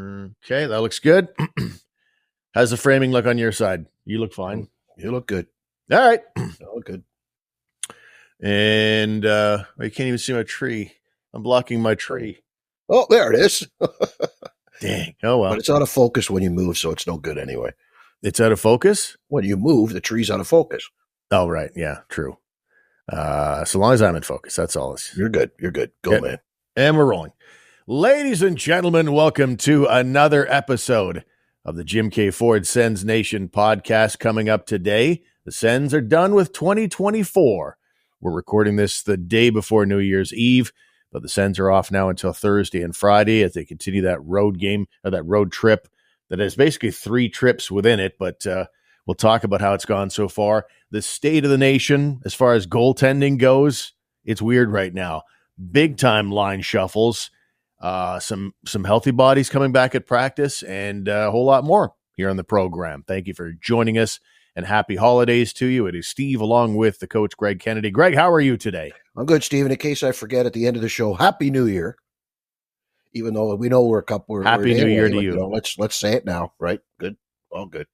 Okay, that looks good. How's the framing look on your side? You look fine. You look good. All right. You look good. And I can't even see my tree. I'm blocking my tree. Oh, there it is. Dang. Oh, well. But it's out of focus when you move, so it's no good anyway. It's out of focus? When you move, the tree's out of focus. Oh, right. Yeah, true. So long as I'm in focus, that's all. You're good. You're good. Go, man. And we're rolling. Ladies and gentlemen, welcome to another episode of the Jim K. Ford Sens Nation podcast. Coming up today, the Sens are done with 2024. We're recording this the day before New Year's Eve, but the Sens are off now until Thursday and Friday as they continue that road game or that road trip that has basically 3 trips within it, but we'll talk about how it's gone so far. The state of the nation as far as goaltending goes, it's weird right now. Big time line shuffles, some healthy bodies coming back at practice, and a whole lot more here on the program. Thank you for joining us, and happy holidays to you. It is Steve along with the coach, Greg Kennedy. Greg, how are you today? I'm good, Steve. In case I forget at the end of the show, Happy New Year. Even though we know we're a couple. Happy New Year to you. Let's say it now, right? Good. All good.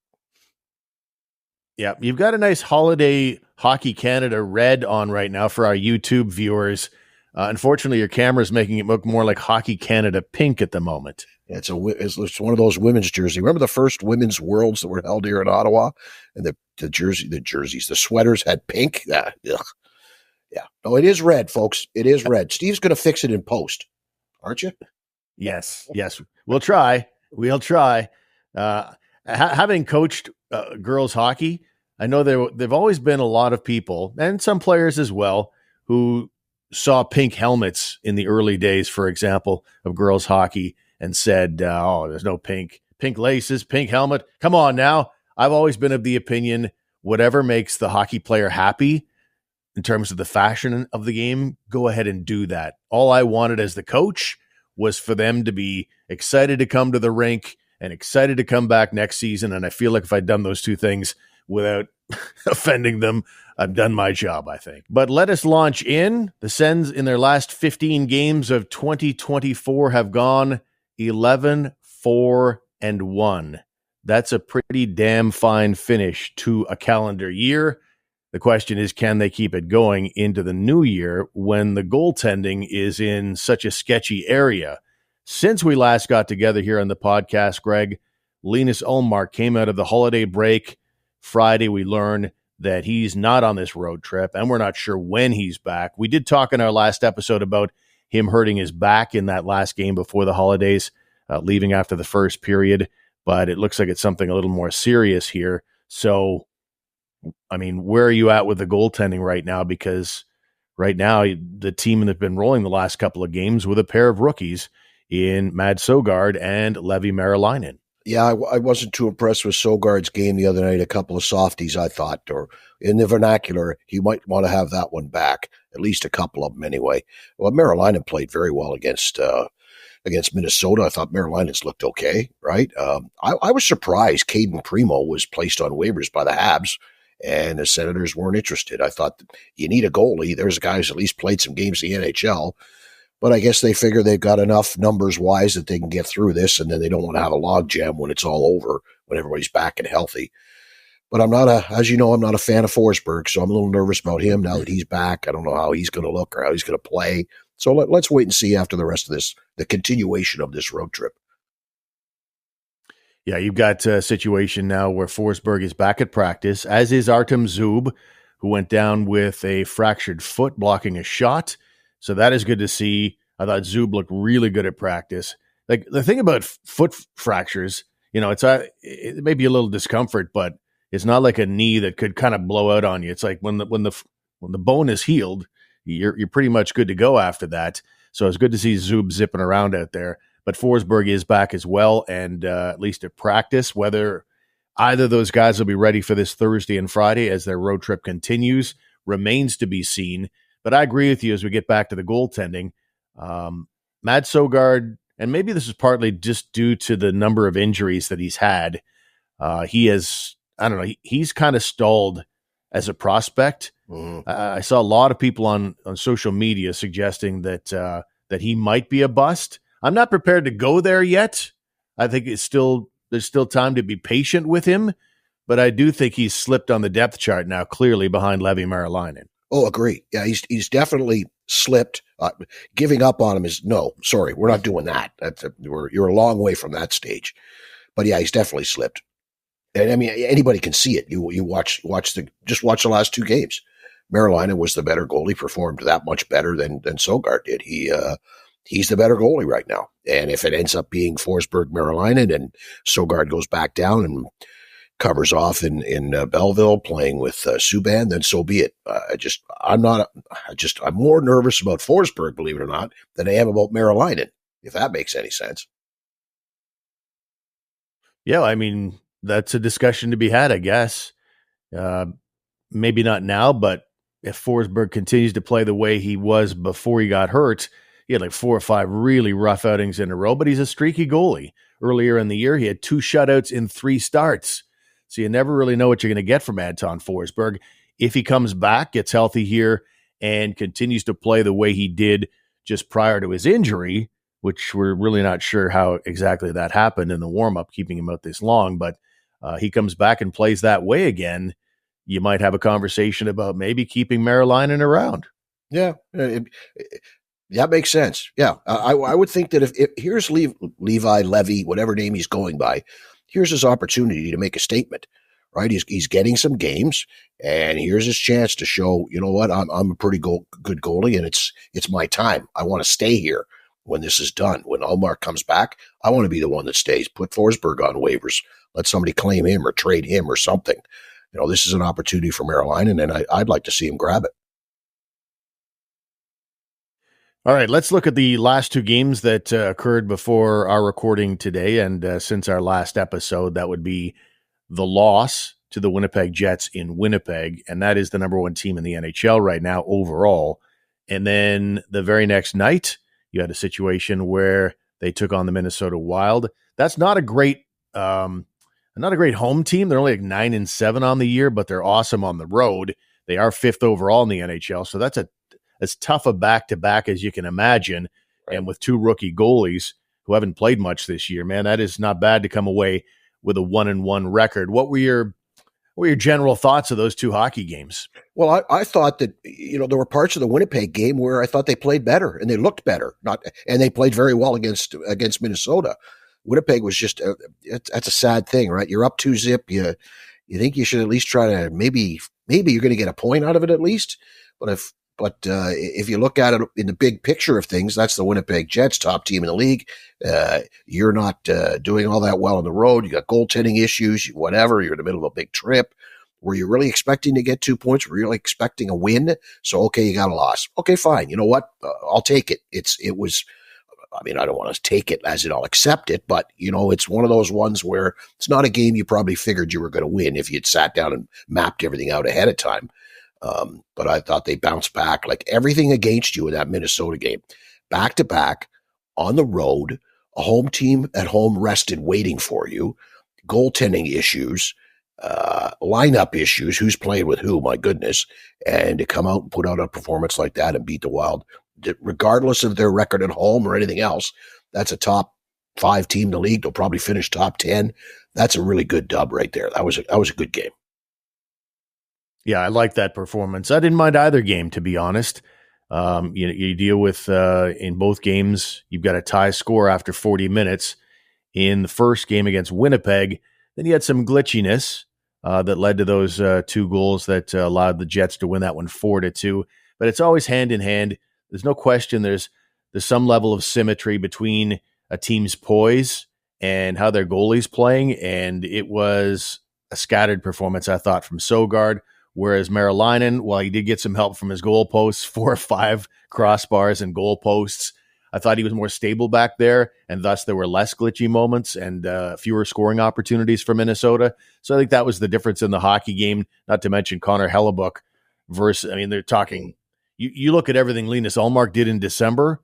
Yeah, you've got a nice holiday Hockey Canada red on right now for our YouTube viewers. Unfortunately, your camera is making it look more like Hockey Canada pink at the moment. Yeah, it's one of those women's jerseys. Remember the first women's worlds that were held here in Ottawa, and the jerseys, the sweaters had pink. Yeah. No, it is red, folks. It is red. Steve's going to fix it in post, aren't you? Yes. We'll try. Having coached girls hockey, I know there've always been a lot of people, and some players as well, who saw pink helmets in the early days, for example, of girls hockey, and said, oh, there's no pink laces, pink helmet. Come on now. I've always been of the opinion, whatever makes the hockey player happy in terms of the fashion of the game, go ahead and do that. All I wanted as the coach was for them to be excited to come to the rink and excited to come back next season. And I feel like if I'd done those two things without offending them, I've done my job, I think. But let us launch in. The Sens in their last 15 games of 2024 have gone 11-4-1. That's a pretty damn fine finish to a calendar year. The question is, can they keep it going into the new year when the goaltending is in such a sketchy area? Since we last got together here on the podcast, Greg, Linus Ullmark came out of the holiday break. Friday, we learned that he's not on this road trip, and we're not sure when he's back. We did talk in our last episode about him hurting his back in that last game before the holidays, leaving after the first period, but it looks like it's something a little more serious here. So, I mean, where are you at with the goaltending right now? Because right now, the team that's been rolling the last couple of games with a pair of rookies in Mad Sogard and Levi Marilainen. Yeah, I wasn't too impressed with Sogard's game the other night. A couple of softies, I thought, or in the vernacular, he might want to have that one back, at least a couple of them anyway. Well, Marilainen played very well against Minnesota. I thought Marilainen's looked okay, right? I was surprised Caden Primo was placed on waivers by the Habs, and the Senators weren't interested. I thought you need a goalie. There's guys at least played some games in the NHL. But I guess they figure they've got enough numbers-wise that they can get through this, and then they don't want to have a logjam when it's all over, when everybody's back and healthy. But as you know, I'm not a fan of Forsberg, so I'm a little nervous about him now that he's back. I don't know how he's going to look or how he's going to play. So let's wait and see after the rest of this, the continuation of this road trip. Yeah, you've got a situation now where Forsberg is back at practice, as is Artem Zub, who went down with a fractured foot blocking a shot. So that is good to see. I thought Zub looked really good at practice. Like the thing about foot fractures, it may be a little discomfort, but it's not like a knee that could kind of blow out on you. It's like when the bone is healed, you're pretty much good to go after that. So it's good to see Zub zipping around out there. But Forsberg is back as well, and at least at practice. Whether either of those guys will be ready for this Thursday and Friday as their road trip continues remains to be seen. But I agree with you as we get back to the goaltending. Matt Sogard, and maybe this is partly just due to the number of injuries that he's had, he's kind of stalled as a prospect. Mm-hmm. I saw a lot of people on social media suggesting that he might be a bust. I'm not prepared to go there yet. I think there's still time to be patient with him, but I do think he's slipped on the depth chart now, clearly behind Levi Marilainen. Oh, agree. Yeah, he's definitely slipped. Giving up on him is no. Sorry, we're not doing that. You're a long way from that stage. But yeah, he's definitely slipped. And I mean, anybody can see it. You watch the last two games. Marilainen was the better goalie, performed that much better than Sogard did. He's the better goalie right now. And if it ends up being Forsberg, Marilainen, and Sogard goes back down and covers off in Belleville playing with Subban, then so be it. I'm more nervous about Forsberg, believe it or not, than I am about Marilainen, if that makes any sense. Yeah, I mean, that's a discussion to be had, I guess. Maybe not now, but if Forsberg continues to play the way he was before he got hurt, he had like 4 or 5 really rough outings in a row, but he's a streaky goalie. Earlier in the year, he had 2 shutouts in 3 starts. So you never really know what you're going to get from Anton Forsberg. If he comes back, gets healthy here, and continues to play the way he did just prior to his injury, which we're really not sure how exactly that happened in the warm-up, keeping him out this long, but he comes back and plays that way again, you might have a conversation about maybe keeping Marilainen around. Yeah, that makes sense. Yeah, I would think that if here's Levy, whatever name he's going by, here's his opportunity to make a statement, right? He's getting some games, and here's his chance to show, you know what, I'm a pretty good goalie, and it's my time. I want to stay here when this is done. When Ullmark comes back, I want to be the one that stays. Put Forsberg on waivers. Let somebody claim him or trade him or something. You know, this is an opportunity for Marilainen, and I'd like to see him grab it. All right, let's look at the last 2 games that occurred before our recording today. And since our last episode, that would be the loss to the Winnipeg Jets in Winnipeg. And that is the number 1 team in the NHL right now overall. And then the very next night, you had a situation where they took on the Minnesota Wild. That's not a great home team. They're only like 9-7 on the year, but they're awesome on the road. They are 5th overall in the NHL. So that's as tough a back-to-back as you can imagine. Right. And with 2 rookie goalies who haven't played much this year, man, that is not bad to come away with a 1-1 record. What were your general thoughts of those 2 hockey games? Well, I thought that, you know, there were parts of the Winnipeg game where I thought they played better and they looked better, and they played very well against Minnesota. Winnipeg was just that's a sad thing, right? You're up 2-0. You think you should at least try to maybe you're going to get a point out of it at least, but if you look at it in the big picture of things, that's the Winnipeg Jets, top team in the league. You're not doing all that well on the road. You got goaltending issues, whatever. You're in the middle of a big trip. Were you really expecting to get 2 points? Were you really expecting a win? So, okay, you got a loss. Okay, fine. You know what? I'll take it. It was. I mean, I don't want to take it as in I'll accept it, but, you know, it's one of those ones where it's not a game you probably figured you were going to win if you'd sat down and mapped everything out ahead of time. But I thought they bounced back, like everything against you in that Minnesota game. Back to back, on the road, a home team at home rested waiting for you, goaltending issues, lineup issues, who's playing with who, my goodness, and to come out and put out a performance like that and beat the Wild, regardless of their record at home or anything else, that's a top 5 team in the league. They'll probably finish top 10. That's a really good dub right there. That was a good game. Yeah, I like that performance. I didn't mind either game, to be honest. You deal with, in both games, you've got a tie score after 40 minutes. In the first game against Winnipeg, then you had some glitchiness that led to those 2 goals that allowed the Jets to win that one 4-2. But it's always hand in hand. There's no question there's some level of symmetry between a team's poise and how their goalie's playing, and it was a scattered performance, I thought, from Sogard. Whereas Marilainen, while he did get some help from his goalposts, 4 or 5 crossbars and goalposts, I thought he was more stable back there, and thus there were less glitchy moments and fewer scoring opportunities for Minnesota. So I think that was the difference in the hockey game, not to mention Connor Hellebuck versus, I mean, they're talking, you look at everything Linus Ullmark did in December,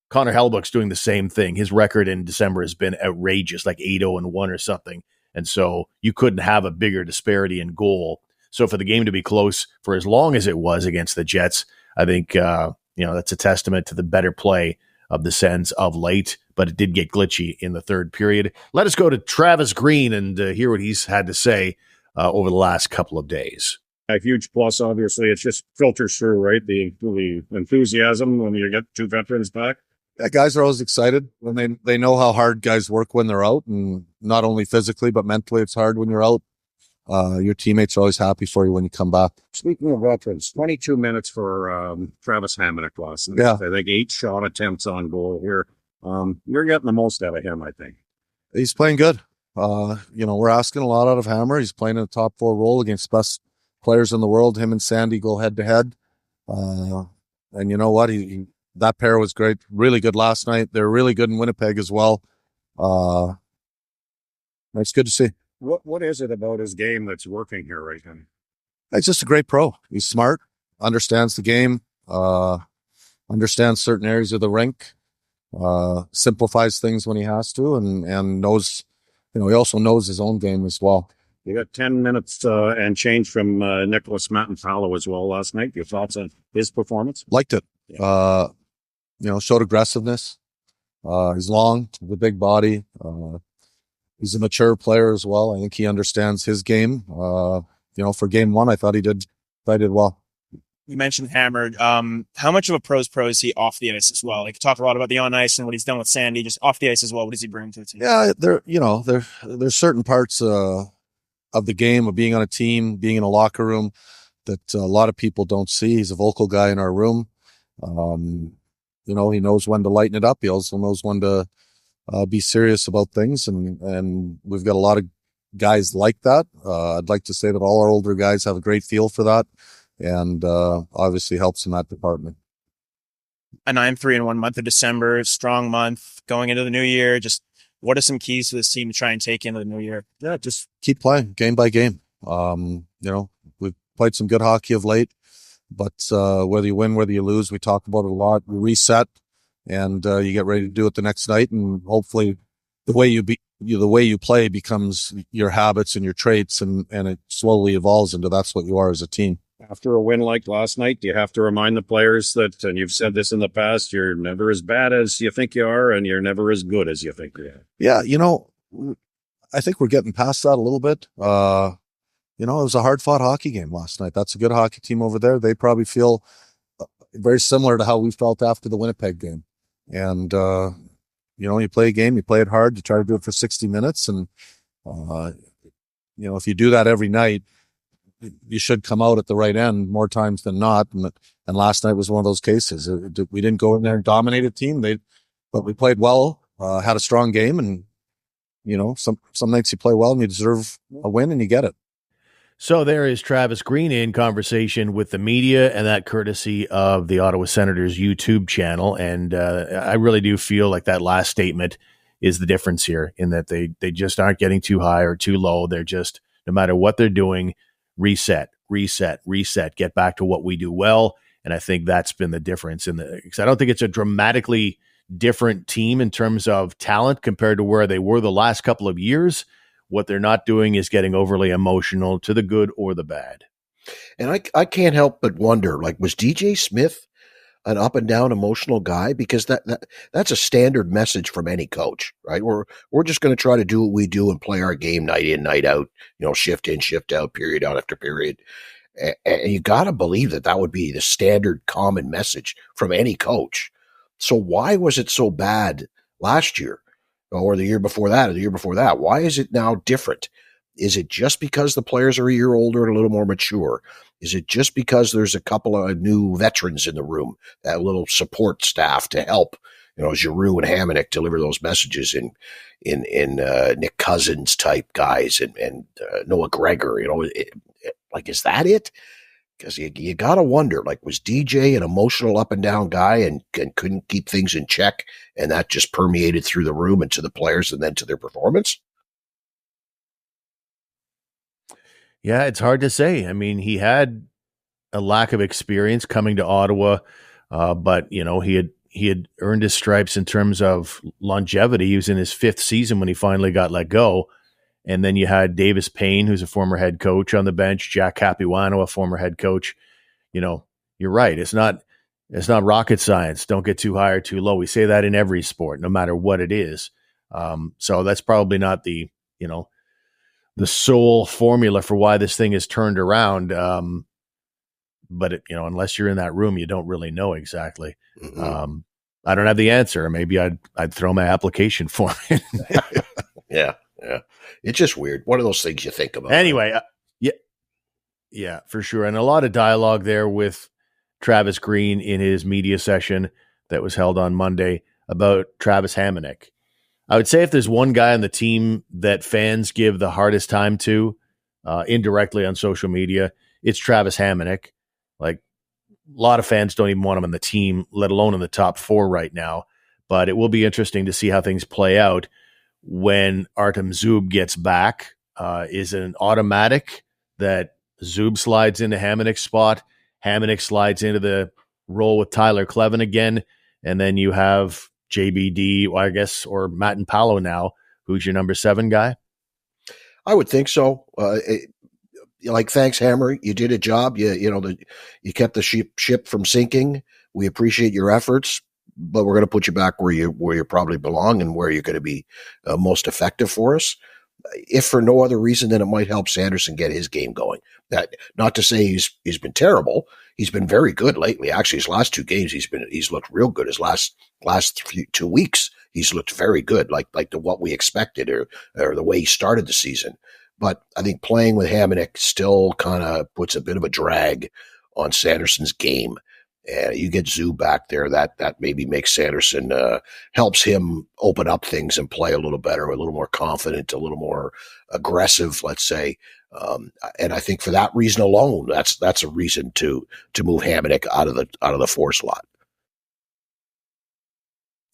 Connor Hellebuck's doing the same thing. His record in December has been outrageous, like 8-0-1 or something. And so you couldn't have a bigger disparity in goal. So for the game to be close for as long as it was against the Jets, I think that's a testament to the better play of the Sens of late. but it did get glitchy in the third period. Let us go to Travis Green and hear what he's had to say over the last couple of days. A huge plus, obviously. It just filters through, right? The enthusiasm when you get two veterans back. Yeah, guys are always excited when they know how hard guys work when they're out, and not only physically but mentally. It's hard when you're out. Your teammates are always happy for you when you come back. Speaking of veterans, 22 minutes for Travis Hamonic last night. Yeah. I think 8 shot attempts on goal here. You're getting the most out of him, I think. He's playing good. We're asking a lot out of Hammer. He's playing in a top 4 role against best players in the world. Him and Sandy go head to head. And you know what? That pair was great. Really good last night. They're really good in Winnipeg as well. It's good to see. What is it about his game that's working here right now? He's just a great pro. He's smart, understands the game, understands certain areas of the rink, simplifies things when he has to, and knows, he also knows his own game as well. You got 10 minutes and change from Nik Matinpalo as well last night. Your thoughts on his performance? Liked it. Yeah. Showed aggressiveness. He's long, with a big body. He's a mature player as well. I think he understands his game. For game 1, I thought he did well. You mentioned Hammer. How much of a pro's pro is he off the ice as well? Like, talk a lot about the on ice and what he's done with Sandy. Just off the ice as well, what does he bring to the team? Yeah, there's certain parts of the game, of being on a team, being in a locker room, that a lot of people don't see. He's a vocal guy in our room. He knows when to lighten it up. He also knows when to be serious about things, and we've got a lot of guys like that. I'd like to say that all our older guys have a great feel for that, and obviously helps in that department. A 9-3-1 month of December, strong month going into the new year. Just what are some keys for this team to try and take into the new year? Yeah, just keep playing game by game. We've played some good hockey of late, but whether you win, whether you lose, we talk about it a lot. We reset, and you get ready to do it the next night, and hopefully the way you play becomes your habits and your traits, and it slowly evolves into that's what you are as a team. After a win like last night, do you have to remind the players that, and you've said this in the past, you're never as bad as you think you are, and you're never as good as you think you are? Yeah, I think we're getting past that a little bit. It was a hard-fought hockey game last night. That's a good hockey team over there. They probably feel very similar to how we felt after the Winnipeg game. And, you play a game, you play it hard, you try to do it for 60 minutes. And, if you do that every night, you should come out at the right end more times than not. And last night was one of those cases. We didn't go in there and dominate a team, but we played well, had a strong game. And, some nights you play well and you deserve a win and you get it. So there is Travis Green in conversation with the media, and that courtesy of the Ottawa Senators YouTube channel. And I really do feel like that last statement is the difference here, in that they just aren't getting too high or too low. They're just, no matter what they're doing, reset, get back to what we do well. And I think that's been the difference because I don't think it's a dramatically different team in terms of talent compared to where they were the last couple of years. What they're not doing is getting overly emotional, to the good or the bad. And I can't help but wonder, was DJ Smith an up and down emotional guy? Because that's a standard message from any coach, right? We're just going to try to do what we do and play our game night in, night out, shift in, shift out, period out after period. And you got to believe that would be the standard common message from any coach. So why was it so bad last year? Or the year before that, or the year before that? Why is it now different? Is it just because the players are a year older and a little more mature? Is it just because there's a couple of new veterans in the room, that little support staff to help, Giroux and Hamonic deliver those messages in Nick Cousins type guys and Noah Gregor? Is that it? Because you got to wonder, was DJ an emotional up and down guy and couldn't keep things in check, and that just permeated through the room and to the players and then to their performance? Yeah, it's hard to say. I mean, he had a lack of experience coming to Ottawa, but he had earned his stripes in terms of longevity. He was in his 5th season when he finally got let go. And then you had Davis Payne, who's a former head coach, on the bench, Jack Capuano, a former head coach. You're right. It's not It's not rocket science. Don't get too high or too low. We say that in every sport, no matter what it is. So that's probably not the sole formula for why this thing is turned around. But unless you're in that room, you don't really know exactly. Mm-hmm. I don't have the answer. Maybe I'd throw my application form in. Yeah. It's just weird. One of those things you think about. Anyway, yeah, for sure. And a lot of dialogue there with Travis Green in his media session that was held on Monday about Travis Hamonic. I would say if there's one guy on the team that fans give the hardest time to indirectly on social media, it's Travis Hamonic. Like, a lot of fans don't even want him on the team, let alone in the top 4 right now. But it will be interesting to see how things play out when Artem Zub gets back. Is it an automatic that Zub slides into Hamonic's spot? Hamonic slides into the role with Tyler Kleven again, and then you have JBD, I guess, or Matinpalo now, who's your number 7 guy? I would think so. Thanks, Hammer. You did a job. You kept the ship from sinking. We appreciate your efforts, but we're going to put you back where you probably belong and where you're going to be most effective for us. If for no other reason than it might help Sanderson get his game going. That, not to say he's been terrible. He's been very good lately. Actually, his last 2 games, he's looked real good. His last 2 weeks, he's looked very good, like what we expected or the way he started the season. But I think playing with Hamonic still kind of puts a bit of a drag on Sanderson's game. You get Zoo back there, that maybe makes Sanderson, helps him open up things and play a little better, a little more confident, a little more aggressive, let's say. And I think for that reason alone, that's a reason to move Hamonic out of the 4 slot.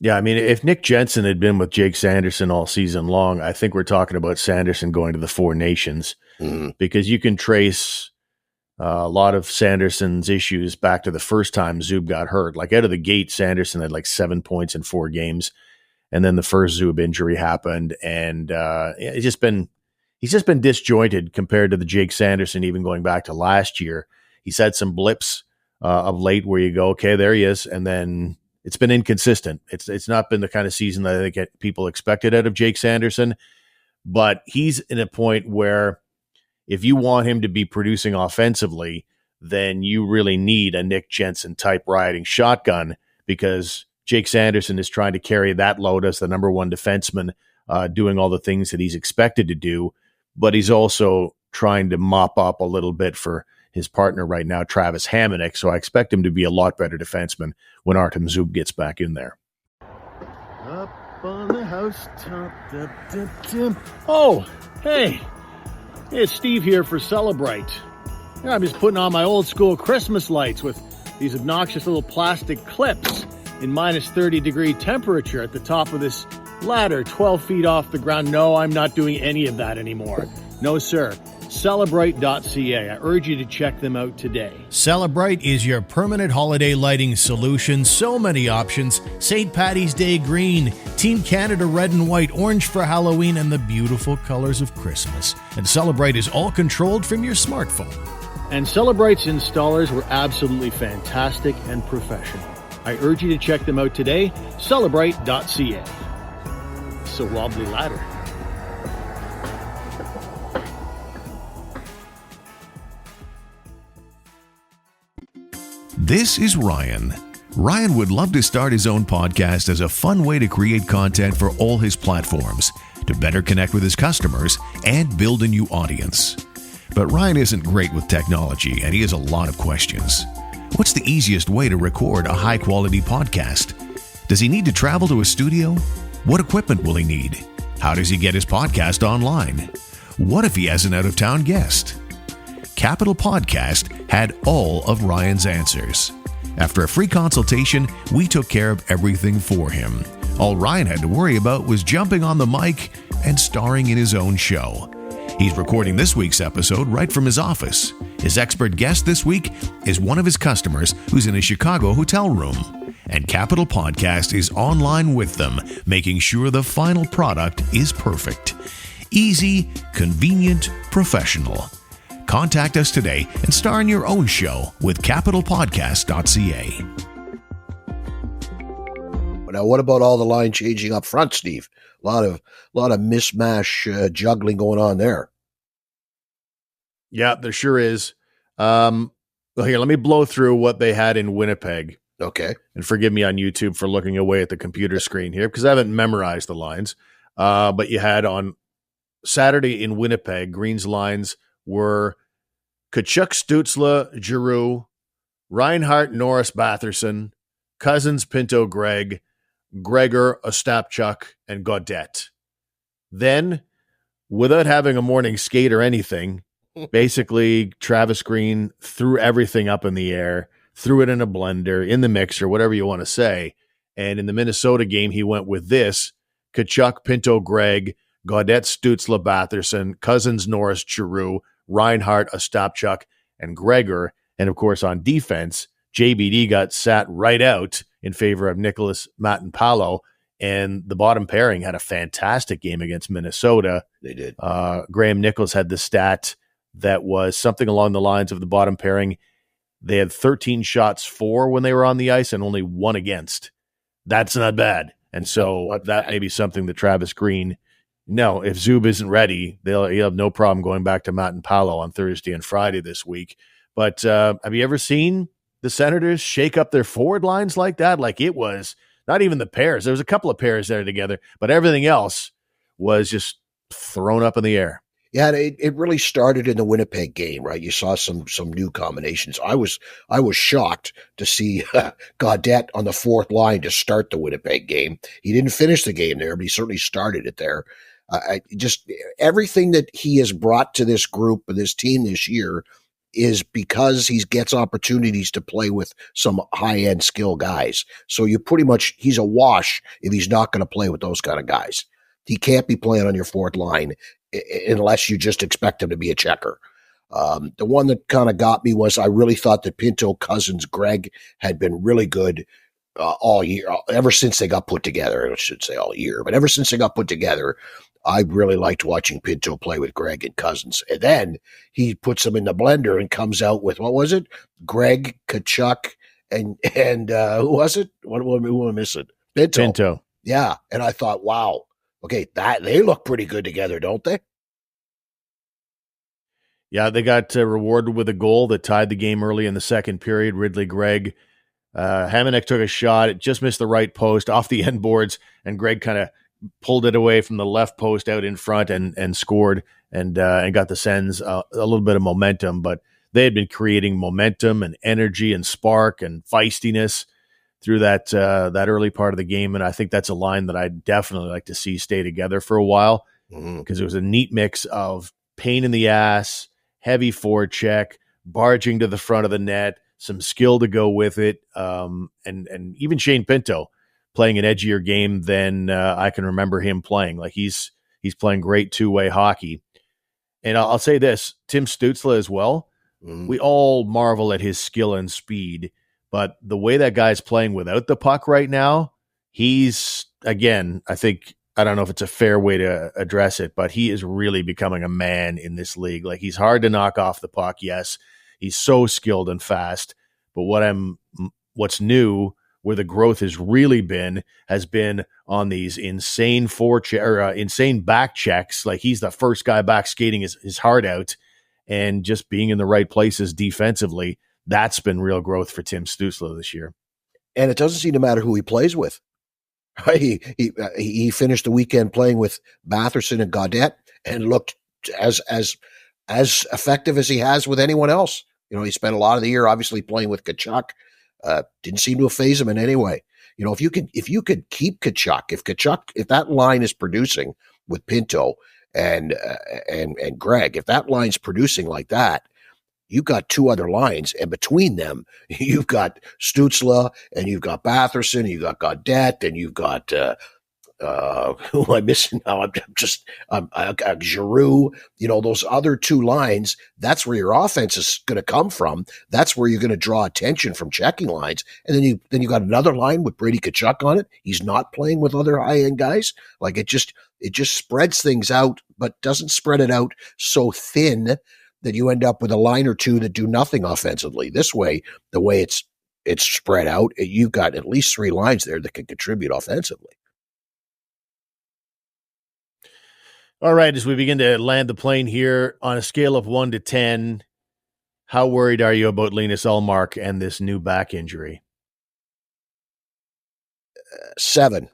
Yeah, I mean, if Nick Jensen had been with Jake Sanderson all season long, I think we're talking about Sanderson going to the 4 Nations, because you can trace a lot of Sanderson's issues back to the first time Zub got hurt. Like, out of the gate, Sanderson had 7 points in 4 games, and then the first Zub injury happened, and he's just been disjointed compared to the Jake Sanderson even going back to last year. He's had some blips of late where you go, okay, there he is, and then it's been inconsistent. It's not been the kind of season that I think people expected out of Jake Sanderson, but he's in a point where if you want him to be producing offensively, then you really need a Nick Jensen type riding shotgun, because Jake Sanderson is trying to carry that load as the number 1 defenseman, doing all the things that he's expected to do, but he's also trying to mop up a little bit for his partner right now, Travis Hamonic. So I expect him to be a lot better defenseman when Artem Zub gets back in there. Up on the housetop. Oh, hey. It's Steve here for Celebrate. I'm just putting on my old school Christmas lights with these obnoxious little plastic clips in minus 30-degree temperature at the top of this ladder 12 feet off the ground. No, I'm not doing any of that anymore. No, sir. Celebrate.ca. I urge you to check them out today. Celebrate is your permanent holiday lighting solution. So many options. St. Paddy's Day green, Team Canada red and white, orange for Halloween, and the beautiful colors of Christmas. And Celebrate is all controlled from your smartphone. And Celebrate's installers were absolutely fantastic and professional. I urge you to check them out today. Celebrate.ca. It's a wobbly ladder. This is Ryan. Ryan would love to start his own podcast as a fun way to create content for all his platforms, to better connect with his customers and build a new audience. But Ryan isn't great with technology, and he has a lot of questions. What's the easiest way to record a high-quality podcast? Does he need to travel to a studio? What equipment will he need? How does he get his podcast online? What if he has an out-of-town guest? Capital Podcast had all of Ryan's answers. After a free consultation, we took care of everything for him. All Ryan had to worry about was jumping on the mic and starring in his own show. He's recording this week's episode right from his office. His expert guest this week is one of his customers who's in a Chicago hotel room. And Capital Podcast is online with them, making sure the final product is perfect. Easy, convenient, professional. Contact us today and star in your own show with capitalpodcast.ca. Now, what about all the line changing up front, Steve? A lot of mismatch juggling going on there. Yeah, there sure is. Well, here, let me blow through what they had in Winnipeg. Okay. And forgive me on YouTube for looking away at the computer screen here because I haven't memorized the lines. But you had on Saturday in Winnipeg, Green's lines were Tkachuk, Stützle, Giroux, Reinhart, Norris, Batherson, Cousins, Pinto, Gregg, Gregor, Ostapchuk, and Gaudette. Then, without having a morning skate or anything, basically Travis Green threw everything up in the air, threw it in a blender, in the mixer, whatever you want to say. And in the Minnesota game, he went with this: Tkachuk, Pinto, Gregg, Gaudette, Stützle, Batherson, Cousins, Norris, Giroux, Reinhart, Ostapchuk, and Gregor. And of course, on defense, JBD got sat right out in favor of Nik Matinpalo, and the bottom pairing had a fantastic game against Minnesota. They did. Graham Nichols had the stat that was something along the lines of the bottom pairing. They had 13 shots for when they were on the ice and only 1 against. That's not bad. And so that may be something that Travis Green, no, if Zub isn't ready, he'll have no problem going back to Matinpalo on Thursday and Friday this week. But have you ever seen the Senators shake up their forward lines like that? Like, it was not even the pairs. There was a couple of pairs there together, but everything else was just thrown up in the air. Yeah, it really started in the Winnipeg game, right? You saw some new combinations. I was shocked to see Gaudette on the fourth line to start the Winnipeg game. He didn't finish the game there, but he certainly started it there. Just everything that he has brought to this group and this team this year is because he gets opportunities to play with some high-end skill guys. So he's a wash if he's not going to play with those kind of guys. He can't be playing on your fourth line unless you just expect him to be a checker. The one that kind of got me was I really thought that Pinto, Cousins, Gregg had been really good all year, ever since they got put together. I should say all year, but ever since they got put together, I really liked watching Pinto play with Gregg and Cousins. And then he puts them in the blender and comes out with, what was it? Gregg, Tkachuk, and who was it? What am I missing? Pinto. Yeah. And I thought, wow, okay, that they look pretty good together, don't they? Yeah, they got rewarded with a goal that tied the game early in the second period. Ridley Gregg. Hamonic took a shot. It just missed the right post off the end boards, and Gregg kind of pulled it away from the left post out in front and scored and got the Sens a little bit of momentum. But they had been creating momentum and energy and spark and feistiness through that early part of the game, and I think that's a line that I'd definitely like to see stay together for a while because it was a neat mix of pain in the ass, heavy forecheck, barging to the front of the net, some skill to go with it, and even Shane Pinto playing an edgier game than I can remember him playing. Like he's playing great two-way hockey. And I'll say this, Tim Stützle as well. We all marvel at his skill and speed, but the way that guy's playing without the puck right now, he's, again, I don't know if it's a fair way to address it, but he is really becoming a man in this league. Like, he's hard to knock off the puck, yes. He's so skilled and fast. But what's new, where the growth has been on these insane insane back checks. Like, he's the first guy back skating his heart out and just being in the right places defensively. That's been real growth for Tim Stützle this year. And it doesn't seem to matter who he plays with. He finished the weekend playing with Batherson and Gaudette and looked as effective as he has with anyone else. You know, he spent a lot of the year obviously playing with Tkachuk. Didn't seem to phase him in any way. You know, if you could keep Tkachuk, if that line is producing with Pinto and Gregg, if that line's producing like that, you've got two other lines, and between them, you've got Stützle, and you've got Batherson, and you've got Gaudette, and you've got who am I missing now? I'm Giroux. You know, those other two lines. That's where your offense is going to come from. That's where you're going to draw attention from checking lines, and then you got another line with Brady Tkachuk on it. He's not playing with other high end guys. Like it just spreads things out, but doesn't spread it out so thin that you end up with a line or two that do nothing offensively. This way, the way it's it's spread out. You've got at least 3 lines there that can contribute offensively. All right, as we begin to land the plane here, on a scale of 1 to 10, how worried are you about Linus Ullmark and this new back injury? 7.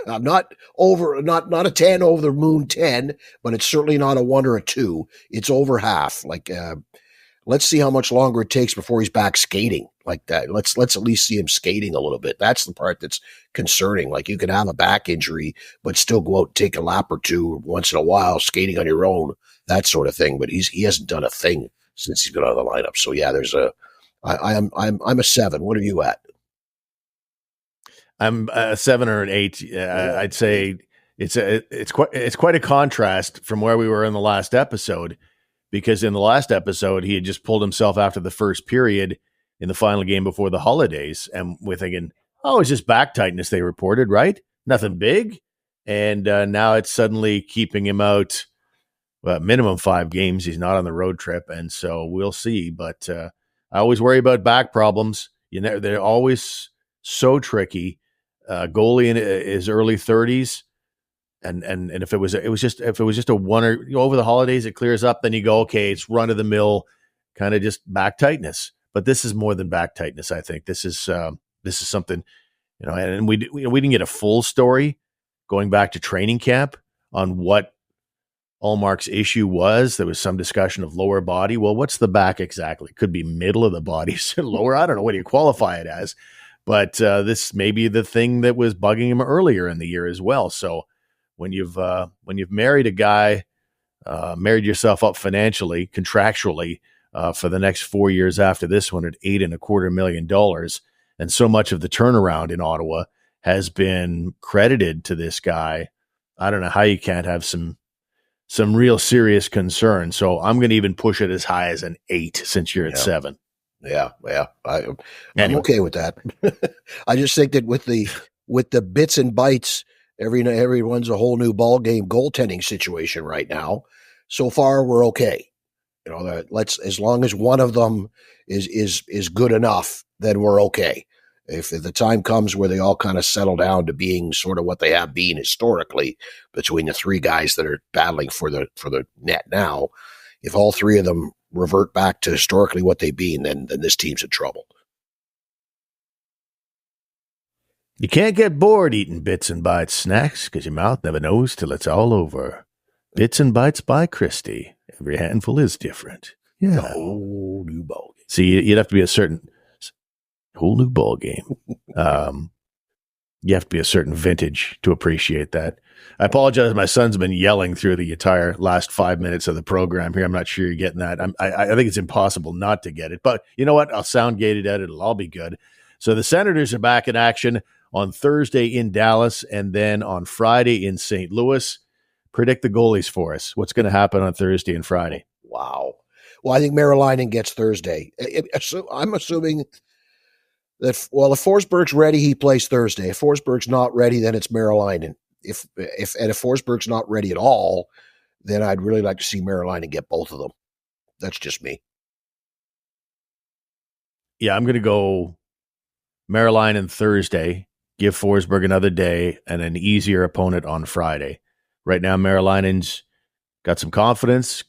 I'm not a 10 over the moon 10, but it's certainly not a 1 or a 2. It's over half. Like, let's see how much longer it takes before he's back skating like that. Let's at least see him skating a little bit. That's the part that's concerning. Like, you can have a back injury, but still go out and take a lap or two once in a while, skating on your own, that sort of thing. But he hasn't done a thing since he's been out of the lineup. So yeah, I'm a 7. What are you at? I'm a 7 or an 8. I'd say it's quite a contrast from where we were in the last episode, because in the last episode he had just pulled himself after the first period in the final game before the holidays, and we're thinking, oh, it's just back tightness they reported, right? Nothing big, and now it's suddenly keeping him out minimum 5 games. He's not on the road trip, and so we'll see. But I always worry about back problems. They're always so tricky. Goalie in his early 30s, and if it was just a 1 or over the holidays, it clears up. Then you go, okay, it's run of the mill, kind of just back tightness. But this is more than back tightness. I think this is something, and we didn't get a full story going back to training camp on what Ullmark's issue was. There was some discussion of lower body. Well, what's the back exactly? Could be middle of the body, lower. I don't know. What do you qualify it as? But this may be the thing that was bugging him earlier in the year as well. So when you've married a guy, married yourself up financially, contractually for the next 4 years after this one at $8.25 million, and so much of the turnaround in Ottawa has been credited to this guy, I don't know how you can't have some real serious concern. So I'm going to even push it as high as an 8 since you're at 7. Yeah. I'm okay with that. I just think that with the bits and bytes, everyone's a whole new ball game goaltending situation right now. So far, we're okay. As long as one of them is good enough, then we're okay. If the time comes where they all kind of settle down to being sort of what they have been historically between the 3 guys that are battling for the net now, if all 3 of them revert back to historically what they've been, then this team's in trouble. You can't get bored eating Bits and Bites snacks because your mouth never knows till it's all over. Bits and Bites by Christie. Every handful is different. Yeah. A whole new ball game. See, you'd have to be a certain whole new ball game. You have to be a certain vintage to appreciate that. I apologize. My son's been yelling through the entire last 5 minutes of the program here. I'm not sure you're getting that. I think it's impossible not to get it. But you know what? I'll sound gated out. It'll all be good. So the Senators are back in action on Thursday in Dallas and then on Friday in St. Louis. Predict the goalies for us. What's going to happen on Thursday and Friday? Wow. Well, I think Merrilainen gets Thursday. I'm assuming that, if Forsberg's ready, he plays Thursday. If Forsberg's not ready, then it's Merrilainen. If Forsberg's not ready at all, then I'd really like to see Merrilainen get both of them. That's just me. Yeah, I'm going to go Merrilainen Thursday, give Forsberg another day, and an easier opponent on Friday. Right now, Merrilainen's got some confidence,